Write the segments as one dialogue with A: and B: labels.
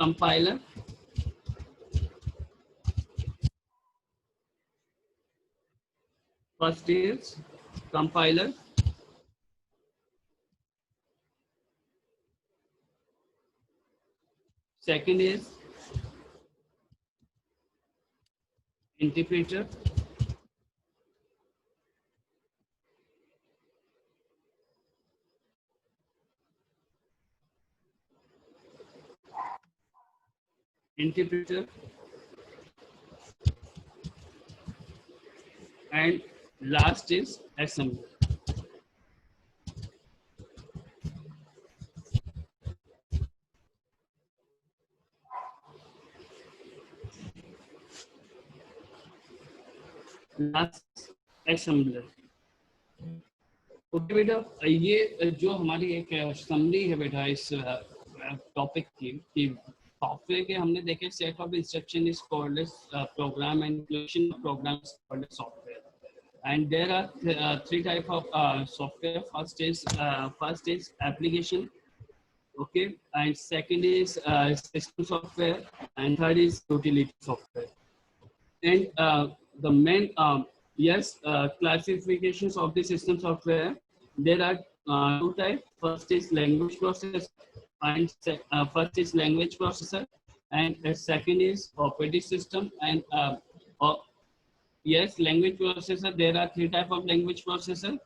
A: compiler, first is compiler, second is interpreter, interpreter, and last is assembler. Last assembler. Okay बेटा, ये जो हमारी एक समरी है बेटा इस टॉपिक की कि सॉफ्टवेयर के हमने देखे set of instruction is called as program and inclusion of programs called as software. And there are three type of software. First is application, okay, and second is system software, and third is utility software. And the main classifications of the system software, there are two types. First is language processor, and second is operating system. And yes, language processor, there are three types of language processor.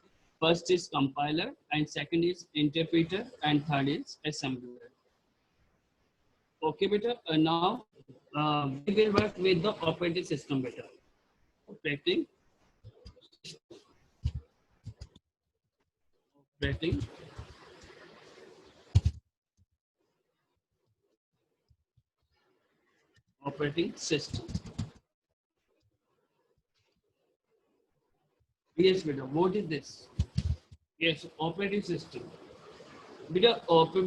A: First is compiler, and second is interpreter, and third is assembler. Okay, beta. Now we will work with the operating system, beta. Operating system. Yes, beta. What is this? Yes, operating system. Beta,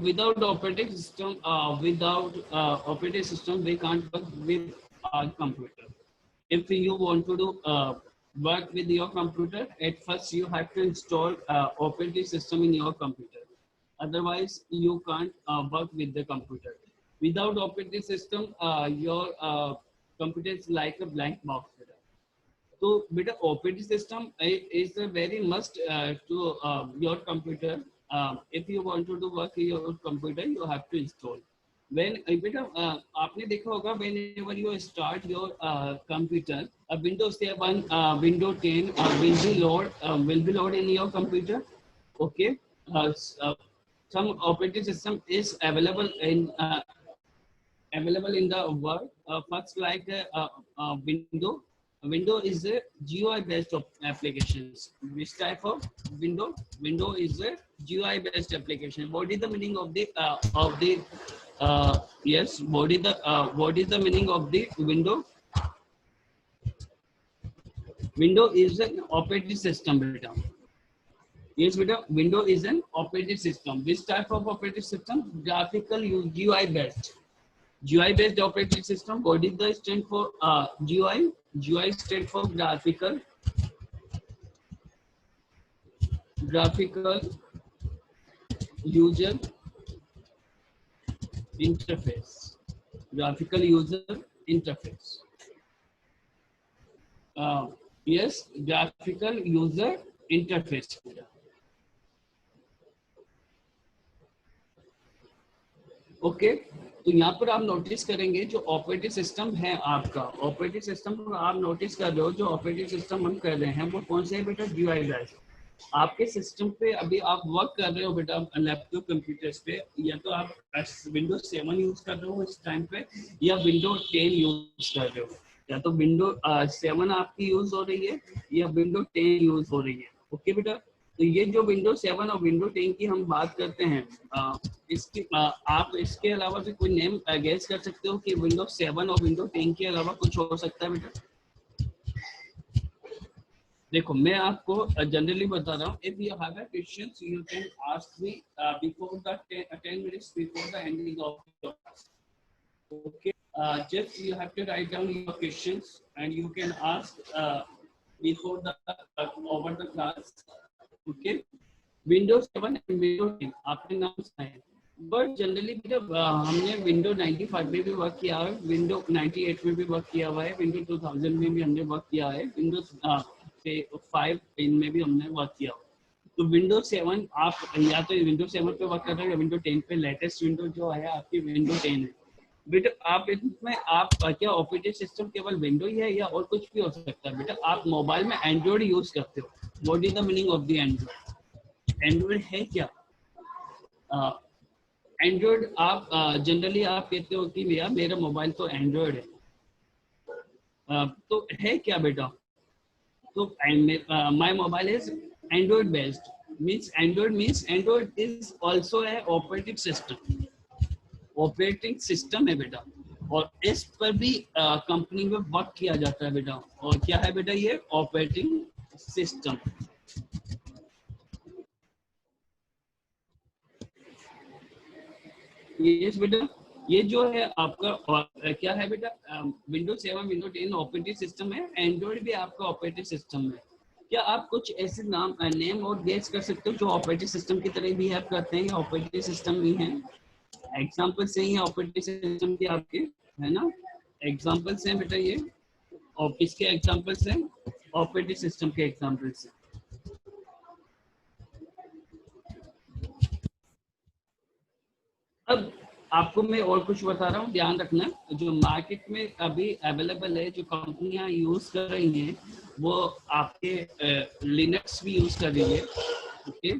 A: without operating system, we can't work with our computer. If you want to do work with your computer, at first you have to install operating system in your computer. Otherwise, you can't work with the computer. Without operating system, your computer is like a blank box. So, beta, operating system is a very must to your computer. If you want to do work in your computer, you have to install. When beta, आपने देखा होगा whenever you start your computer, Windows 7, Windows 10 will be load in your computer. Okay, some operating system is available in the world. First, like Windows. Windows is a GUI based applications. Which type of Windows? Windows is a GUI based application. What is the meaning of the yes? What is the meaning of the Windows? Windows is an operating system, beta. Yes, beta. Windows is an operating system. Which type of operating system? Graphical GUI based. GUI based operating system. What is the stand for GUI? GUI stand for graphical user interface. Graphical user interface. Yes, graphical user interface. Okay, तो यहाँ पर आप notice करेंगे जो operating system है आपका, operating system को आप नोटिस कर रहे हो, जो ऑपरेटिंग सिस्टम हम कर रहे हैं वो कौन से है बेटा? GUI based. आपके सिस्टम पे अभी आप वर्क कर रहे हो बेटा लैपटॉप कंप्यूटर्स पे, या तो आप विंडोज 7 यूज कर रहे हो इस टाइम पे, या विंडोज 10 यूज कर रहे हो, या तो विंडोज 7 आपकी यूज हो रही है या विंडोज 10 यूज हो रही है. ओके बेटा, तो ये जो विंडोज 7 और विंडोज 10 की हम बात करते हैं, इसकी आप इसके अलावा भी कोई नेम गेस कर सकते हो कि विंडोज 7 और विंडोज 10 के अलावा कुछ हो सकता है बेटा? देखो, मैं आपको जनरली बता रहा हूँ. If you have a question you can ask me before the 10 minutes before the ending of the class. Okay, just you have to write down your questions and you can ask before the over the class. Okay, Windows 7 and Windows 10 आपने नाम सुना है? But generally हमने window 95 में भी work किया है, window 98 में भी वर्क किया हुआ है, विंडो 2000 में भी हमने वर्क किया है, विंडो 5 इनमें भी हमने वर्क किया हुआ है। तो विंडो 7 आप या तो विंडो 7 पे वर्क कर रहे हो या विंडो 10 पे। लेटेस्ट विंडो जो है आपकी विंडो 10 है बेटा। आप इसमें आप क्या ऑपरेटिंग सिस्टम केवल विंडो ही है या और कुछ भी हो सकता है बेटा? आप मोबाइल में एंड्रॉइड यूज करते हो। What is the meaning of the Android? Android है क्या? एंड्रॉइड आप जनरली आप कहते हो कि भैया मेरा मोबाइल तो एंड्रॉइड है। तो है क्या बेटा? तो my mobile is Android based. Means Android is also है ऑपरेटिंग सिस्टम। ऑपरेटिंग सिस्टम है बेटा, और इस पर भी कंपनी में वर्क किया जाता है बेटा। और क्या है बेटा ये ऑपरेटिंग सिस्टम? ये बेटा ये जो है आपका क्या है बेटा? विंडो 7 विंडो 10 ऑपरेटिंग सिस्टम है। एंड्रॉइड भी आपका ऑपरेटिंग सिस्टम है। क्या आप कुछ ऐसे नेम और गेस कर सकते हो जो ऑपरेटिंग सिस्टम की तरह बिहेव करते हैं? ऑपरेटिंग सिस्टम ही है। एग्जाम्पल से ही ऑपरेटिंग सिस्टम के आपके, है ना? एग्जाम्पल्स हैं बेटा ये। और किसके एग्जाम्पल्स हैं? ऑपरेटिंग सिस्टम के एग्जाम्पल्स हैं। अब आपको मैं और कुछ बता रहा हूँ, ध्यान रखना। जो मार्केट में अभी अवेलेबल है, जो कंपनियां यूज कर रही हैं, वो आपके लिनक्स भी यूज कर रही है। ओके,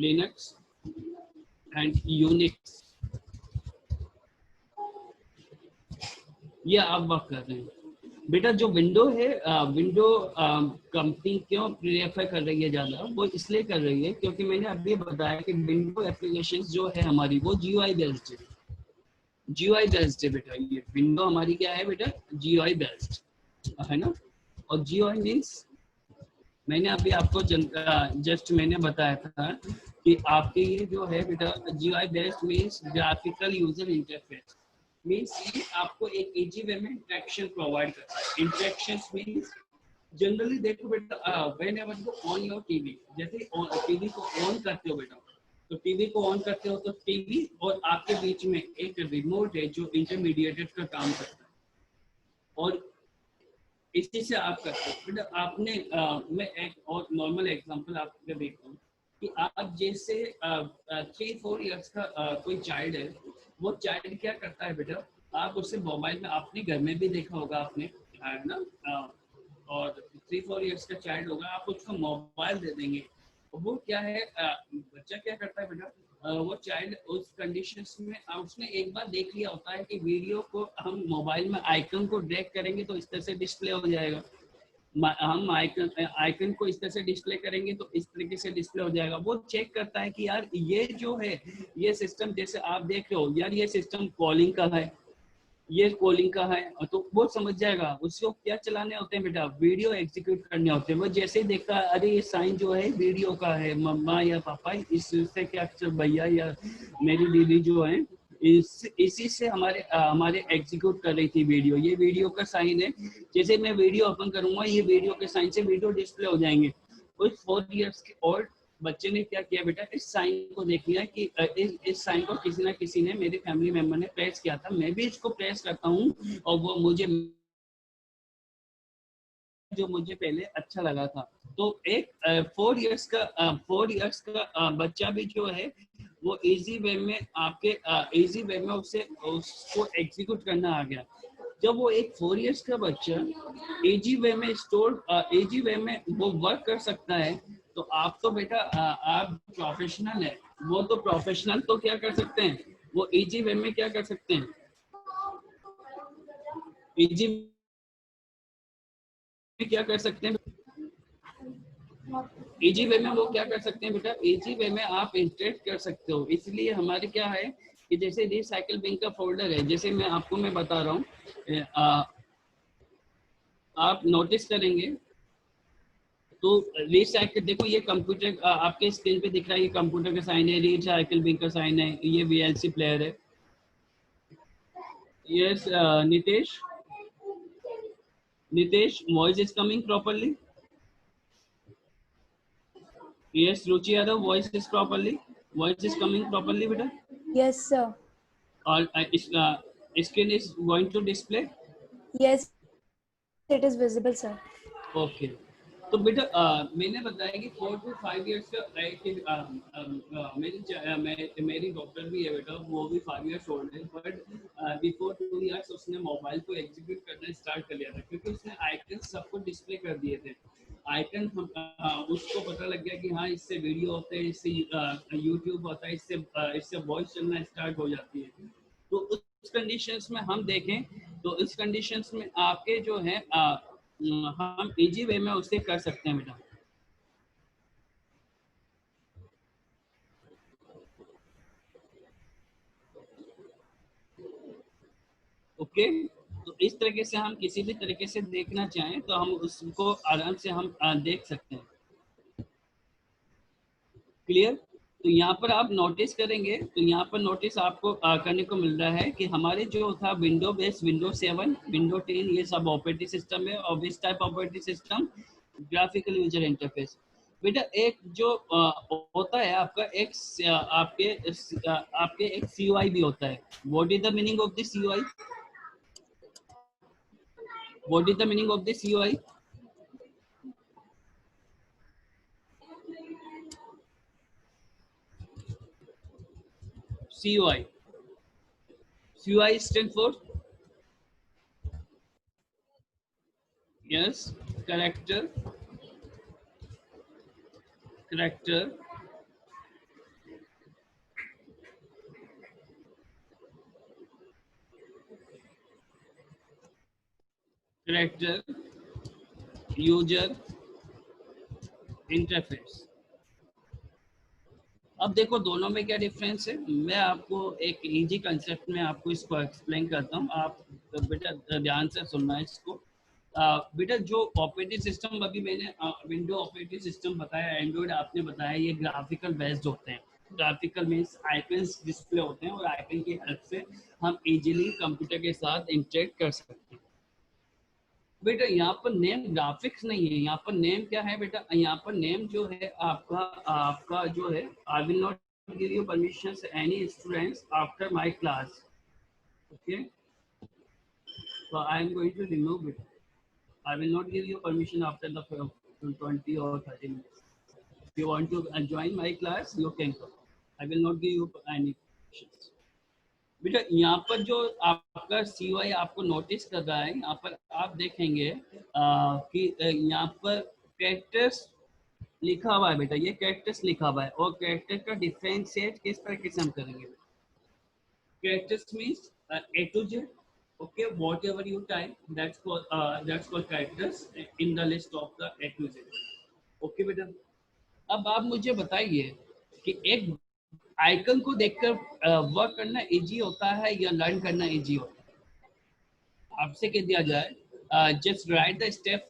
A: लिनक्स एंड यूनिक्स, ये आप वर्क कर रहे हैं बेटा। जो विंडो है, विंडो कंपनी क्यों प्रेफर कर रही है ज्यादा? वो इसलिए कर रही है क्योंकि मैंने अभी बताया कि विंडो एप्लीकेशंस जो है हमारी वो जीयूआई बेस्ड है। जीयूआई बेस्ड है बेटा। ये विंडो हमारी क्या है बेटा? जीयूआई बेस्ड है ना। और जीयूआई मीन्स मैंने अभी आपको जस्ट मैंने बताया था कि आपके ये जो है बेटा GUI based means graphical user interface. Means ये आपको एक इजी वे में इंटरेक्शन प्रोवाइड करता है। इंटरेक्शंस मीन्स जनरली देखो बेटा, when ever you on your TV, जैसे टीवी को ऑन करते हो बेटा, तो टीवी को ऑन करते हो तो टीवी और आपके बीच में एक रिमोट है जो इंटरमीडिएटेड का काम करता है। और इसी से आप करते हो बेटा। आपने मैं एक और नॉर्मल एग्जांपल आपको देखता हूँ कि आप जैसे 3-4 इयर्स का कोई चाइल्ड है, वो चाइल्ड क्या करता है बेटा? आप उससे मोबाइल में, आपने घर में भी देखा होगा आपने, है ना? और 3-4 इयर्स का चाइल्ड होगा, आप उसको मोबाइल दे देंगे। वो क्या है, बच्चा क्या करता है बेटा? वो चाइल्ड उस कंडीशंस में उसने एक बार देख लिया होता है कि वीडियो को हम मोबाइल में आइकन को ड्रैग करेंगे तो इस तरह से डिस्प्ले हो जाएगा। हम आइकन आइकन को इस तरह से डिस्प्ले करेंगे तो इस तरीके से डिस्प्ले हो जाएगा। वो चेक करता है कि यार ये जो है, ये सिस्टम जैसे आप देख रहे हो यार, ये सिस्टम कॉलिंग का है, ये कॉलिंग का है। तो वो समझ जाएगा। उसको क्या चलाने होते हैं बेटा? वीडियो एग्जीक्यूट करने होते हैं। वो जैसे ही देखता है अरे ये साइन जो है वीडियो का है, मम्मा या पापा इससे क्या, भैया या मेरी दीदी जो है इसी से हमारे एग्जीक्यूट कर रही थी वीडियो, ये वीडियो का साइन है। जैसे मैं वीडियो ओपन करूंगा, ये वीडियो के साइन से वीडियो डिस्प्ले हो जाएंगे। उस 4 इयर्स के और बच्चे ने क्या किया बेटा? इस साइन को देख लिया कि इस साइन को किसी ना किसी ने, मेरे फैमिली मेंबर ने प्रेस किया था, मैं भी इसको प्रेस करता हूँ और वो मुझे, जो मुझे पहले अच्छा लगा था। तो एक 4 इयर्स का बच्चा भी जो है वो इजी वे में आपके इजी वे में उससे उसको एग्जीक्यूट करना आ गया। जब वो एक 4 इयर्स का बच्चा इजी वे में इजी वे में वो वर्क कर सकता है, तो आप तो बेटा आप प्रोफेशनल है, वो तो प्रोफेशनल तो क्या कर सकते हैं? वो इजी वे में क्या कर सकते हैं? इजी में क्या कर सकते हैं? इजी वे में वो क्या कर सकते हैं बेटा? इजी वे में आप इंटरेक्ट कर सकते हो। इसलिए हमारे क्या है कि जैसे रिसाइकिल बिन का फोल्डर है, जैसे मैं बता रहा हूँ, आप नोटिस करेंगे तो रिसाइकिल, देखो ये कंप्यूटर आपके स्क्रीन पे दिख रहा है, ये कंप्यूटर का साइन है, रिसाइकिल बिन का साइन है, ये वीएलसी प्लेयर है। Yes Nitesh, voice is coming properly? Yes, Ruchi Yadav, voice is properly. Voice is coming properly, beta?
B: Yes, sir.
A: Or screen is going to display?
B: Yes, it is visible, sir.
A: Okay. तो बेटा मैंने बताया कि 4 to 5 years का एक मेरी doctor भी है बेटा, वो भी 5 years ओल्ड है, बट बिफोर 2 years उसने मोबाइल को एग्जीक्यूट करना स्टार्ट कर लिया था, क्योंकि उसने आइकन सबको डिस्प्ले कर दिए थे। आइकन हम उसको पता लग गया कि हाँ इससे वीडियो होते हैं, इससे यूट्यूब होता है, इससे वॉइस चलना स्टार्ट हो जाती है। तो उस कंडीशंस में हम देखें, तो इस कंडीशंस में आपके जो है हम इजी वे में उसे कर सकते हैं बेटा। ओके, तो इस तरीके से हम किसी भी तरीके से देखना चाहें तो हम उसको आराम से हम देख सकते हैं। क्लियर? तो यहाँ पर आप नोटिस करेंगे, तो यहाँ पर नोटिस आपको करने को मिल रहा है कि हमारे जो था विंडो बेस, विंडो 7, विंडो 10, ये सब ऑपरेटिंग सिस्टम है। और which type operating system? Graphical user interface. बेटा एक जो होता है आपका एक आपके एक CUI भी होता है। What is the meaning of this CUI? What is the meaning of this CUI? CUI, CUI stands for yes, character, character, character user interface. अब देखो दोनों में क्या डिफरेंस है, मैं आपको एक इजी कंसेप्ट में आपको इसको एक्सप्लेन करता हूँ। आप बेटा ध्यान से सुनना है इसको। बेटा जो ऑपरेटिंग सिस्टम अभी मैंने विंडो ऑपरेटिंग सिस्टम बताया, एंड्रॉइड आपने बताया, ये ग्राफिकल बेस्ड होते हैं। ग्राफिकल मीन्स आइकन्स डिस्प्ले होते हैं और आइकन की हेल्प से हम इजीली कंप्यूटर के साथ इंटरेक्ट कर सकते हैं। बेटा यहाँ पर नेम ग्राफिक्स नहीं है, यहाँ पर नेम क्या है बेटा? यहाँ पर नेम जो है आपका आपका जो है, I will not give you permission any students after my class. Okay, so I am going to remove it. I will not give you permission after the 20 or 30 minutes. If you want to join my class, you can come. I will not give you any permissions. बेटा यहाँ पर जो आपका CUI आपको notice कर रहा है, यहाँ पर आप देखेंगे कि यहाँ पर कैरेक्टर्स लिखा हुआ है बेटा, ये कैरेक्टर्स लिखा हुआ है। और कैरेक्टर का डिफरेंशिएट किस तरह से हम करेंगे? Characters means A to Z, okay, whatever you type, that's called characters in the list of the A to Z. Okay बेटा, अब आप मुझे बताइए कि एक आइकन को देखकर वर्क करना इजी होता है या लर्न करना इजी होता है? आपसे कह दिया जाए just right the step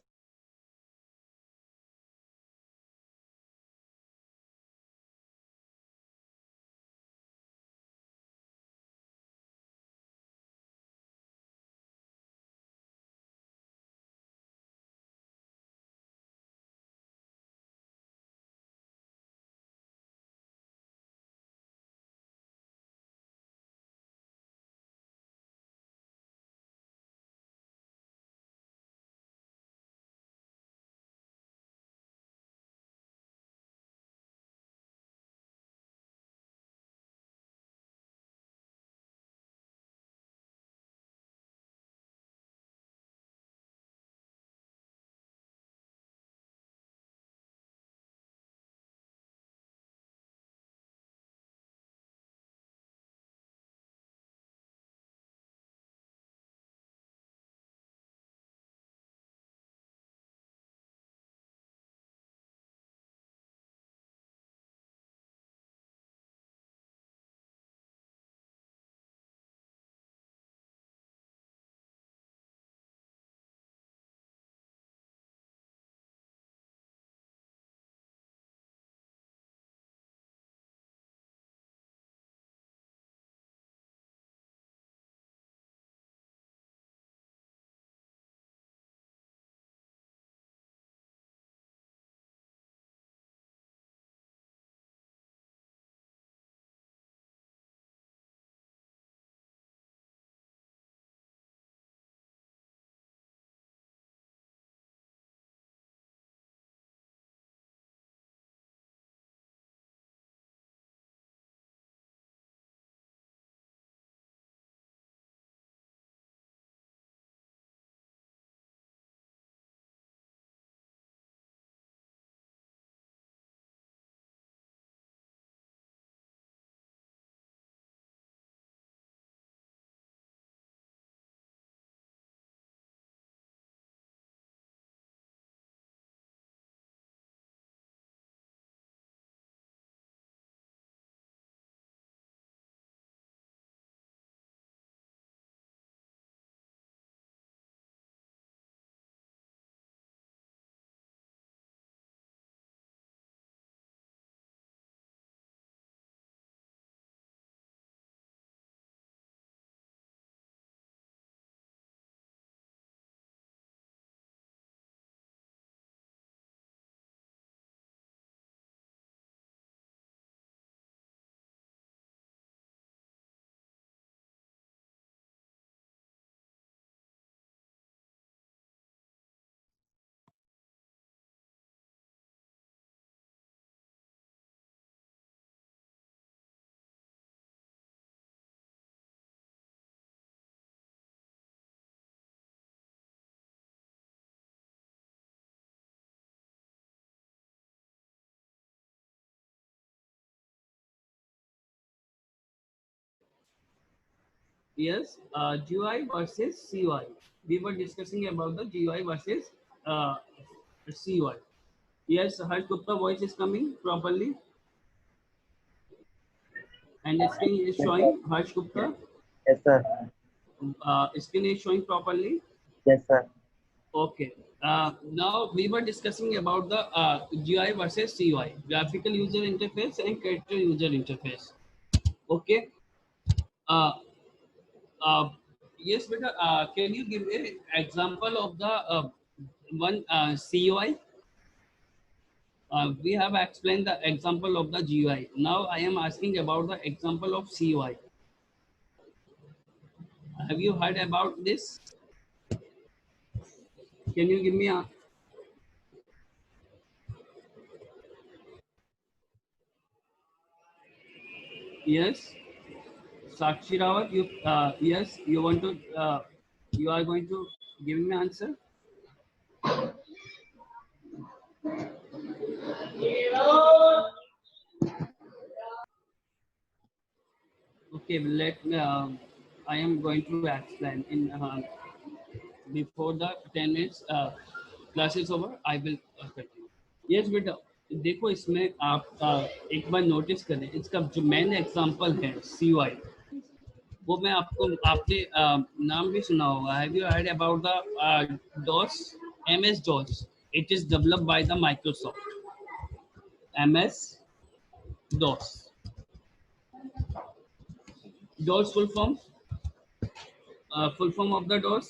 A: Yes, GUI versus CUI. We were discussing about the GUI versus uh, CUI. Yes, Harsh Gupta voice is coming properly and screen is
C: Yes, sir.
A: showing. Harsh Gupta,
C: Yes, sir.
A: screen is showing properly.
C: Yes, sir.
A: Okay. Now we were discussing about the GUI versus CUI, graphical user interface and character user interface. Okay. Uh, uh, yes, beta. Can you give an example of the one CUI? We have explained the example of the GUI. Now I am asking about the example of CUI. Have you heard about this? Can you give me a yes? Sakshi Rawat, you yes, you want to you are going to give me answer. Okay, let I am going to explain in before the 10 minutes class is over. I will continue. Yes बेटा देखो इसमें आप एक बार notice करें इसका जो main example है CUI वो मैं आपको आपने नाम भी सुना होगा have you heard about the DOS MS DOS it is developed by the Microsoft MS DOS DOS full form of the DOS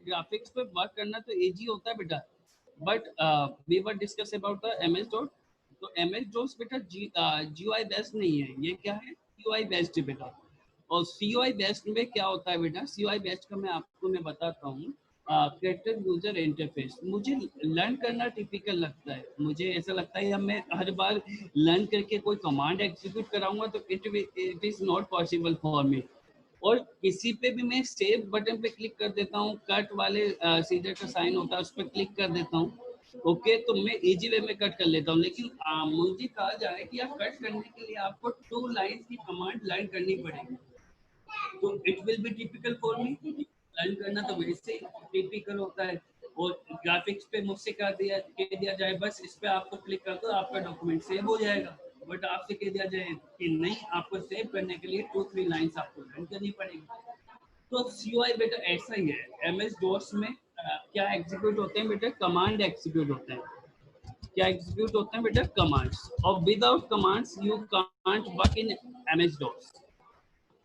A: graphics पे वर्क करना तो इजी होता है बेटा but we were discuss about the MS dot तो MS dot बेटा GUI based नहीं है ये क्या है सीयूआई बेस्ड है बेटा और सीयूआई बेस्ड में क्या होता है बेटा सीयूआई बेस्ड का मैं आपको मैं बताता हूँ कैरेक्टर यूजर इंटरफेस मुझे लर्न करना टिपिकल लगता है। मुझे ऐसा लगता है अब मैं हर बार लर्न करके कोई कमांड एग्जीक्यूट कराऊंगा तो it is not possible for me. और किसी पे भी मैं सेव बटन पे क्लिक कर देता हूँ, कट वाले सीजर का साइन होता है उस पर क्लिक कर देता हूँ। ओके, तो मैं इजी वे में कट कर लेता हूँ। लेकिन मुझे कहा जा रहा है कि आप कट करने के लिए आपको 2 लाइन्स की कमांड लर्न करनी पड़ेगी। तो it will be typical for me. Learn करना तो वैसे टिपिकल होता है। और ग्राफिक्स पे मुझसे कह दिया जाए बस इस पे आपको क्लिक कर दो आपका डॉक्यूमेंट सेव हो जाएगा। बट आपसे कह दिया जाए कि नहीं, आपको सेव करने के लिए 2-3 लाइन्स आपको लर्न करनी पड़ेगी। तो सीयूआई बेटा ऐसा ही है। एमएस डॉस में क्या एग्जीक्यूट होते हैं बेटा? कमांड एग्जीक्यूट होते हैं। क्या एग्जीक्यूट होते हैं बेटा? कमांड्स। और without commands you can't work in MS DOS.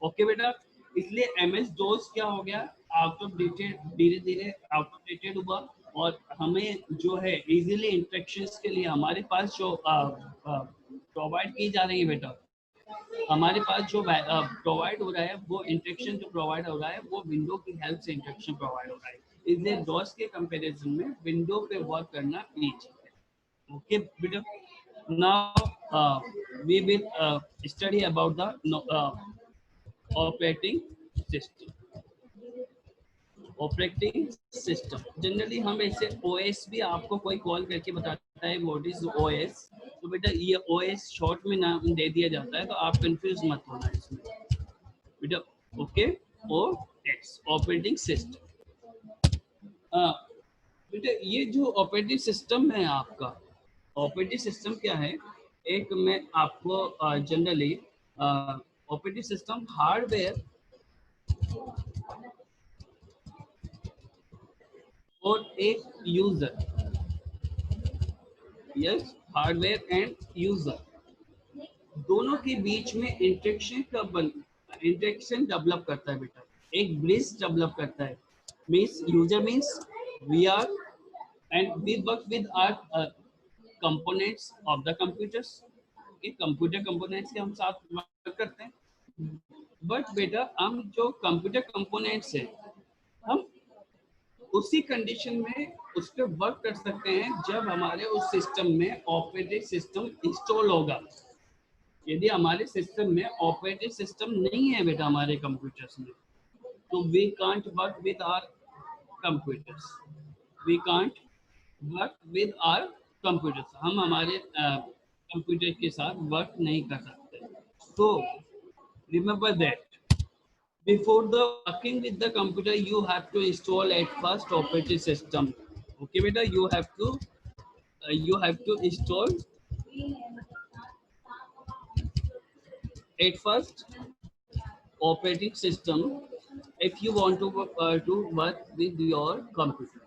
A: Okay बेटा, इसलिए एमएस डॉस क्या हो गया? आउट ऑफ डेटेड, धीरे धीरे आउट ऑफ डेटेड हुआ। और हमें जो है इजीली इंस्ट्रक्शंस के लिए हमारे पास जो प्रोवाइड की जा रही है बेटा, हमारे पास जो प्रोवाइड हो रहा है वो इंस्ट्रक्शन जो प्रोवाइड हो रहा है वो विंडो की हेल्प से इंस्ट्रक्शन प्रोवाइड हो रहा है। इसलिए डॉस के कंपैरिजन में विंडो पे वर्क करना ईजी है। ओके बेटा, now we will study about the operating system। Operating system generally हम ऐसे ओएस भी आपको कोई कॉल करके बताता है व्हाट इज ओएस, तो बेटा ये ओएस शॉर्ट में नाम दे दिया जाता है, तो आप कंफ्यूज मत होना इसमें बेटा। Okay, OS operating system. बेटा ये जो ऑपरेटिंग सिस्टम है आपका, ऑपरेटिंग सिस्टम क्या है? एक मैं आपको जनरली ऑपरेटिंग सिस्टम हार्डवेयर और एक user, yes, hardware and user दोनों के बीच में इंटरेक्शन डेवलप करता है बेटा। एक ब्रिज डेवलप करता है। Means user means we are and we work with our components of the computers. Computer components के हम साथ वर्क करते हैं। बट बेटा हम जो कंप्यूटर कंपोनेंट्स है हम उसी कंडीशन में उस पर वर्क कर सकते हैं जब हमारे उस सिस्टम में ऑपरेटिंग सिस्टम इंस्टॉल होगा। यदि हमारे सिस्टम में ऑपरेटिंग सिस्टम नहीं है बेटा हमारे कंप्यूटर्स में, तो we can't work with our computers. We can't work with our computers. हम हमारे कंप्यूटर के साथ वर्क नहीं कर सकते। So remember that before the working with the computer you have to install at first operating system। okay beta, you have to install at first operating system if you want to work with your computer।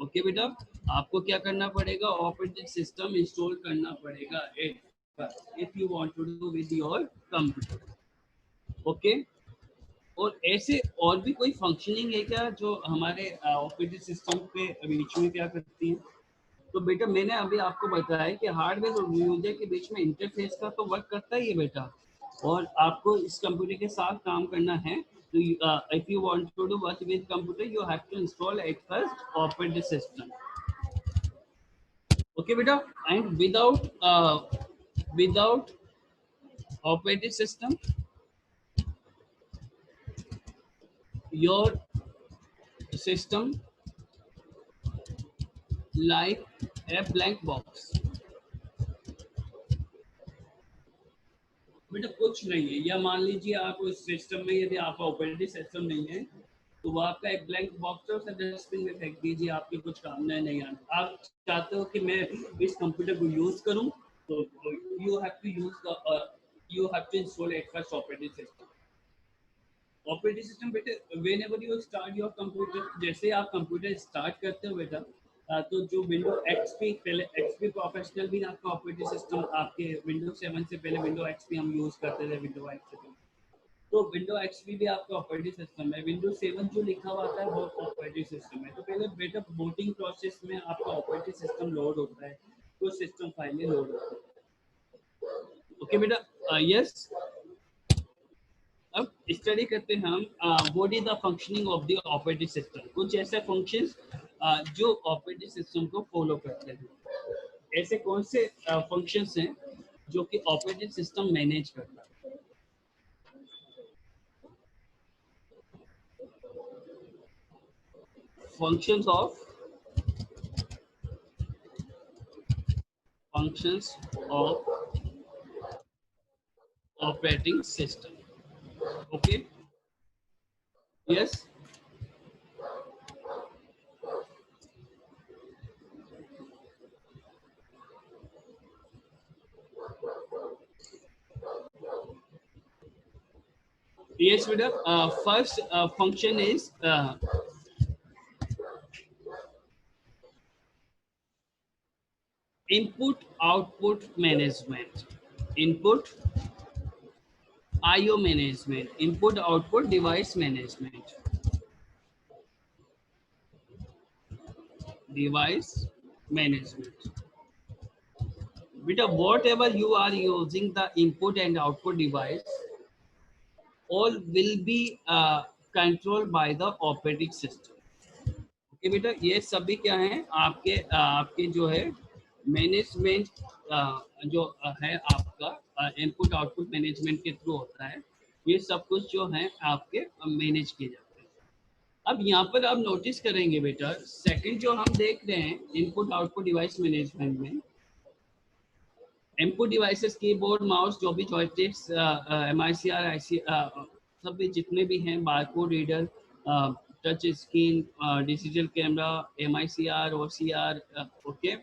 A: Okay बेटा, आपको क्या करना पड़ेगा? Operating system install करना पड़ेगा if you want to do with your computer. Okay, और ऐसे और भी कोई फंक्शनिंग है क्या जो हमारे ऑपरेटिंग सिस्टम पे बीच में क्या करती है? तो बेटा मैंने अभी आपको बताया कि हार्डवेयर और यूजर के बीच में इंटरफेस का तो वर्क करता ही है बेटा। और आपको इस कंप्यूटर के साथ काम करना है तो if you want to do work with computer you have to install at first operating system. Okay बेटा, and without operating system your system like a blank box। बेटा कुछ नहीं है, या मान लीजिए आप उस सिस्टम में यदि आपका ऑपरेटिंग सिस्टम नहीं है तो वो आपका एक ब्लैंक बॉक्स है, उसे डस्टबिन में फेंक दीजिए, आपके कुछ काम में नहीं आना। आप चाहते हो कि मैं इस कंप्यूटर को यूज करूं तो you have to install at first operating system. Operating system बेटे whenever you start your computer, जैसे आप कंप्यूटर स्टार्ट करते हो बेटा तो जो विंडो एक्सपी, पहले एक्सपी प्रोफेशनल भी आपका ऑपरेटिंग सिस्टम, आपके विंडो 7 से पहले विंडो एक्सपी हम यूज करते थे, विंडो एक्सपी, तो विंडो एक्सपी भी आपका ऑपरेटिंग सिस्टम है। विंडो 7 जो लिखा हुआ आता है वो ऑपरेटिंग सिस्टम है। तो पहले बेटा बूटिंग प्रोसेस में आपका ऑपरेटिंग सिस्टम लोड होता है, तो सिस्टम फाइलें लोड होती है। ओके बेटा, यस, अब स्टडी करते हैं हम what is the functioning of the operating system. कुछ ऐसे फंक्शंस जो ऑपरेटिंग सिस्टम को फॉलो करते हैं। ऐसे कौन से फंक्शंस हैं जो कि ऑपरेटिंग सिस्टम मैनेज करता है? Functions of functions of operating system. Okay, yes. Yes, Vidya. First function is input output management. Input IO management. Input output device management. Device management. Vidya, whatever you are using the input and output device, all will be controlled by the operating system. Okay बेटा, ये सभी क्या है आपके आपके जो है management जो है आपका इनपुट आउटपुट मैनेजमेंट के थ्रू होता है। ये सब कुछ जो है आपके मैनेज किए जाते हैं। अब यहाँ पर आप नोटिस करेंगे बेटा, सेकंड जो हम देख रहे हैं इनपुट आउटपुट डिवाइस मैनेजमेंट में, इनपुट डिवाइसेस कीबोर्ड माउस जो भी जॉयस्टिक्स MICR IC सब भी जितने भी हैं, barcode reader, touch screen, digital camera, MICR OCR, okay,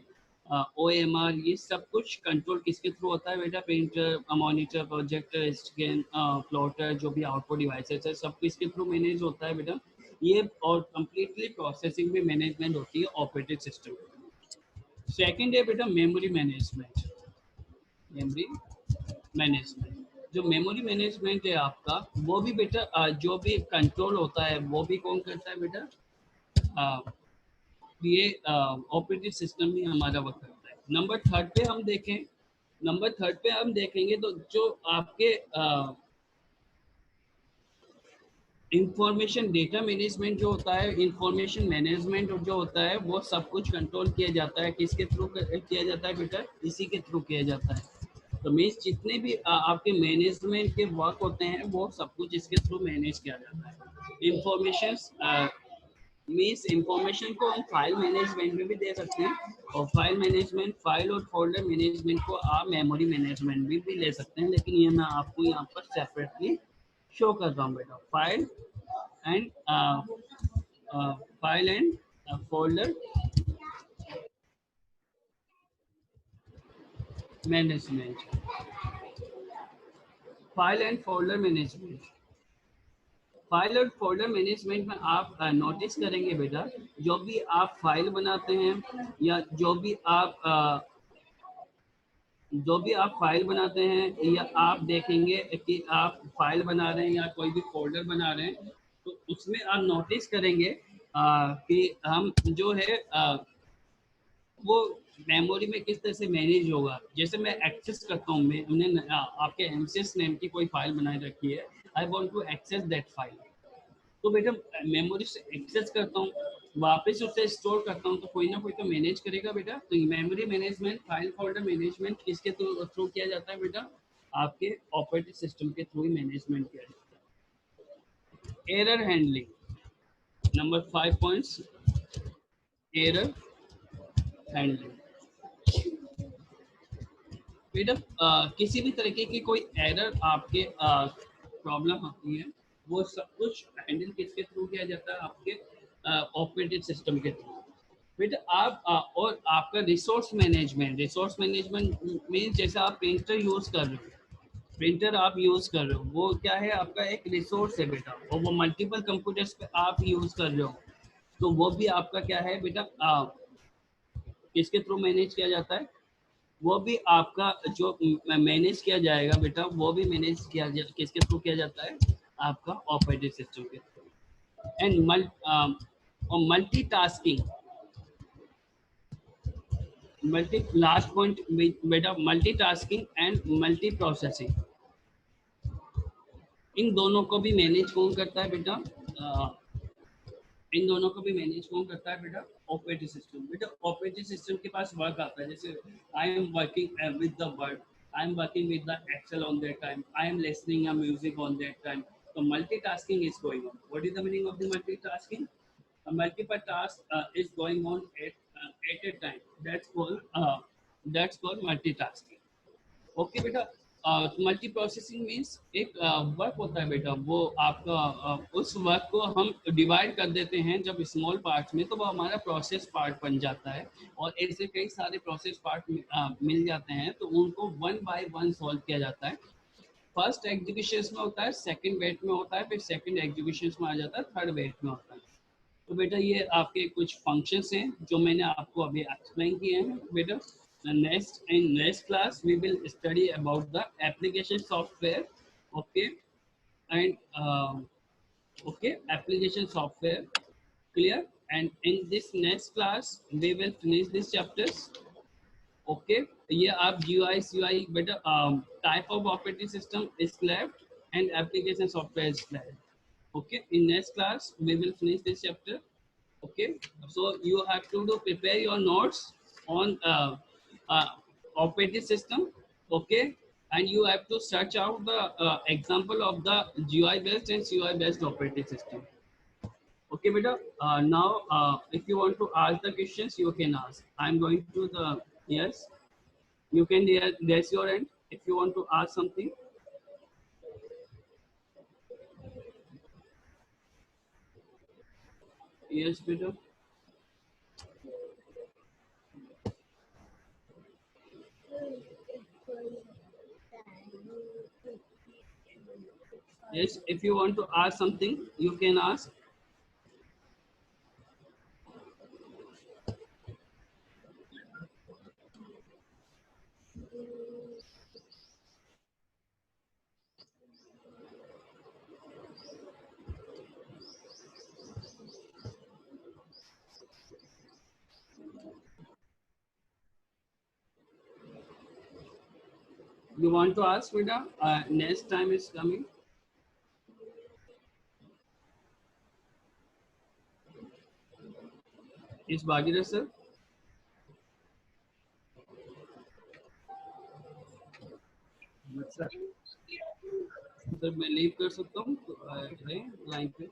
A: OMR, ये सब कुछ कंट्रोल किसके थ्रू होता है बेटा? Printer, monitor, projector, scan, plotter, जो भी आउटपुट डिवाइसेस है सब किसके थ्रू मैनेज होता है बेटा? ये और कंप्लीटली प्रोसेसिंग भी मैनेजमेंट होती है ऑपरेटिंग सिस्टम। सेकंड है बेटा मेमोरी मैनेजमेंट। मेमोरी मैनेजमेंट, जो मेमोरी मैनेजमेंट है आपका, वो भी बेटा जो भी कंट्रोल होता है वो भी कौन करता है बेटा? ये ऑपरेटिंग सिस्टम ही हमारा वर्क करता है। नंबर थर्ड पे हम देखें, नंबर थर्ड पे हम देखेंगे तो जो आपके इंफॉर्मेशन डेटा मैनेजमेंट जो होता है, इंफॉर्मेशन मैनेजमेंट जो होता है, वो सब कुछ कंट्रोल किया जाता है किसके थ्रू किया जाता है बेटा? इसी के थ्रू किया जाता है। तो मीन्स जितने भी आपके मैनेजमेंट के वर्क होते हैं वो सब कुछ इसके थ्रू मैनेज किया जाता है। इंफॉर्मेशन मीन्स इंफॉर्मेशन को हम फाइल मैनेजमेंट में भी दे सकते हैं, और फाइल मैनेजमेंट, फाइल और फोल्डर मैनेजमेंट को आप मेमोरी मैनेजमेंट भी ले सकते हैं, लेकिन ये मैं आपको यहाँ पर सेपरेटली शो कर रहा हूँ बेटा। File and file and folder management, file and folder management. File और फोल्डर मैनेजमेंट में आप नोटिस करेंगे बेटा, जो भी आप फाइल बनाते हैं या जो भी आप फाइल बनाते हैं या आप देखेंगे कि आप फाइल बना रहे हैं या कोई भी फोल्डर बना रहे हैं, तो उसमें आप नोटिस करेंगे कि हम जो है वो मेमोरी में किस तरह से मैनेज होगा। जैसे मैं एक्सेस करता हूँ, मैं हमने आपके एमसीएस नेम की कोई फाइल बनाई रखी है, I want to access that file, तो बेटा मेमोरी से एक्सेस करता हूँ, वापस उसे स्टोर करता हूँ, तो कोई ना कोई तो मैनेज करेगा बेटा। तो memory management, file folder management किसके थ्रू किया जाता है बेटा? आपके ऑपरेटिंग सिस्टम के थ्रू ही मैनेजमेंट किया जाता है। Error handling, number 5 points, error handling. बेटा किसी भी तरीके की कोई एरर आपके प्रॉब्लम आती है, वो सब कुछ हैंडल किसके थ्रू किया जाता है? आपके ऑपरेटिंग सिस्टम के थ्रू। बेटा आप और आपका resource management, resource management mean जैसे आप प्रिंटर यूज कर रहे हो, प्रिंटर आप यूज कर रहे हो, वो क्या है? आपका एक रिसोर्स है बेटा, और वो मल्टीपल कंप्यूटर्स पे आप यूज कर रहे हो, तो वो भी आपका क्या है बेटा? किसके थ्रू मैनेज किया जाता है? वो भी आपका जो मैनेज किया जाएगा बेटा, वो भी मैनेज किया किसके थ्रू किया जाता है? आपका ऑपरेटिंग सिस्टम के through. And multitasking, last point बेटा, मल्टीटास्किंग एंड मल्टी प्रोसेसिंग। इन दोनों को भी मैनेज कौन करता है बेटा? इन दोनों को भी मैनेज कौन करता है बेटा? Operating system. बेटा ऑपरेटिंग सिस्टम के पास वर्क आता है, जैसे I am working with the Word, I am working with the Excel on that time, I am listening a music on that time. तो multitasking is going on. What is the meaning of the multitasking? Multiple tasks is going on at a time. That's called multitasking. Okay बेटा। Multi processing means एक work होता है बेटा, वो आपका उस work को हम डिवाइड कर देते हैं जब स्मॉल पार्ट्स में, तो वो हमारा प्रोसेस पार्ट बन जाता है। और ऐसे कई सारे प्रोसेस पार्ट मिल जाते हैं, तो उनको वन बाय वन सॉल्व किया जाता है। फर्स्ट एग्जीक्यूशन में होता है, सेकंड वेट में होता है, फिर सेकंड एग्जीक्यूशन में आ जाता है, थर्ड वेट में होता है। तो बेटा ये आपके कुछ फंक्शंस हैं जो मैंने आपको अभी एक्सप्लेन किए हैं बेटा। Next class we will study about the application software. Okay and okay, application software, clear? And in this next class we will finish these chapters. Okay, ये आप GUI CUI बेटा, type of operating system is left and application software is left. Okay, in next class we will finish this chapter. Okay, so you have to do prepare your notes on uh, operating system. Okay, and you have to search out the example of the GUI based and CUI based operating system. Okay beta, now if you want to ask the questions you can ask. I'm going to the, yes, you can raise your hand if you want to ask something. Yes beta. Yes, if you want to ask something you can ask. You want to ask beta? Next time is coming. Is Bhagira sir? Sir मैं leave कर सकता हूँ तो line पे।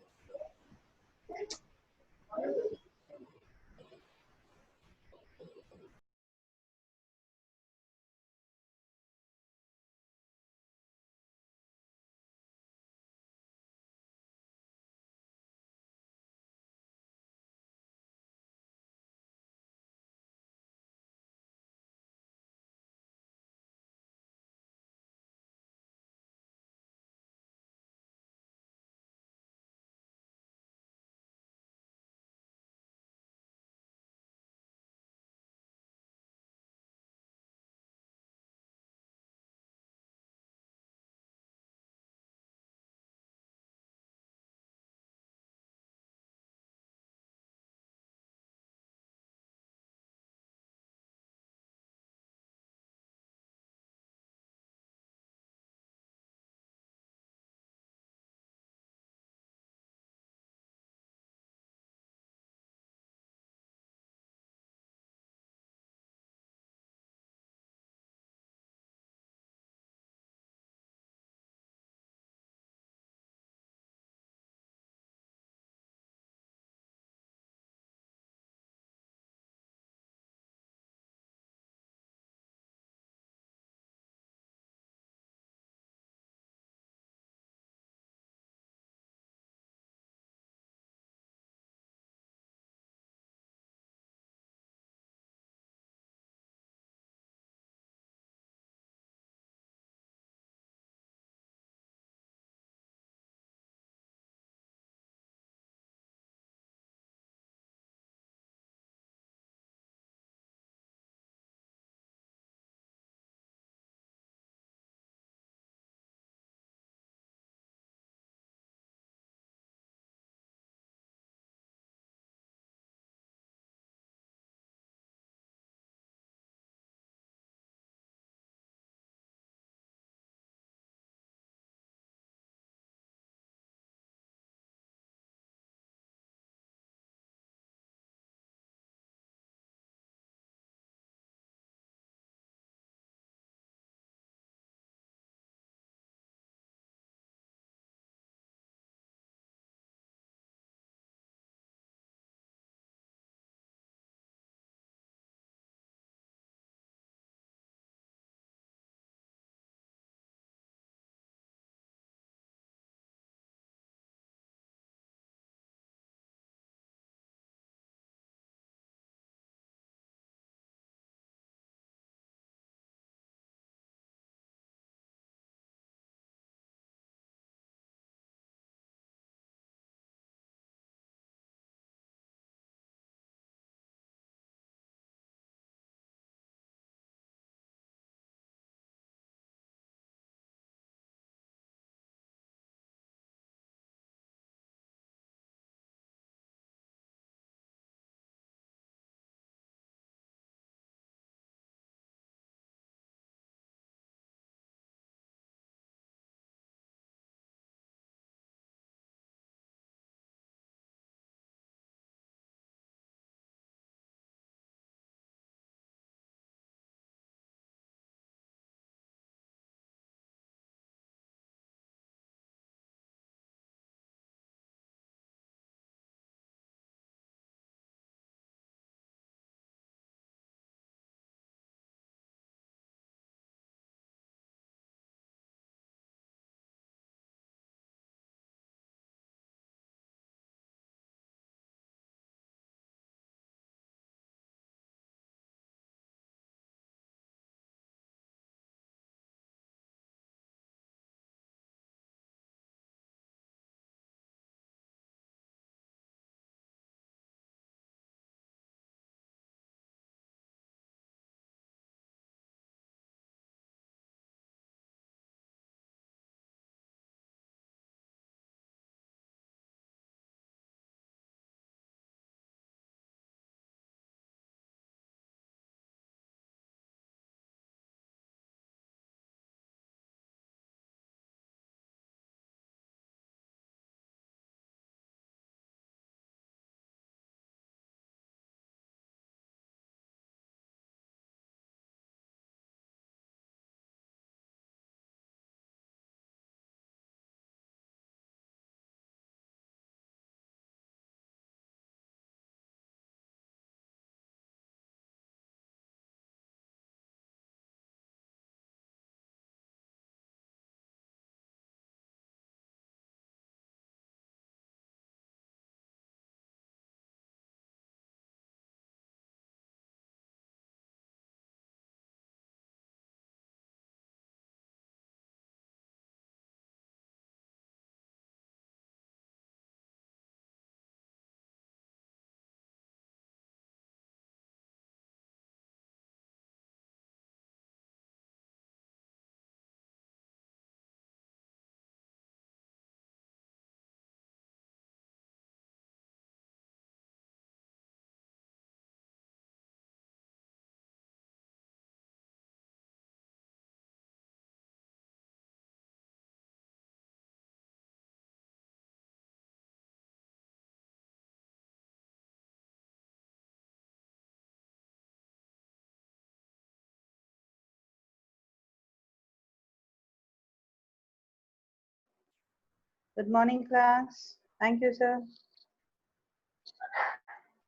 C: Good morning, class. Thank you, sir.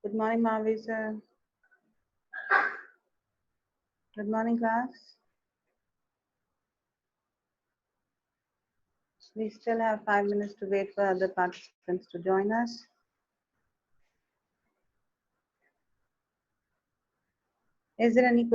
C: Good morning, Mavi, sir. Good morning, class. We still have 5 minutes to wait for other participants to join us. Is there any question?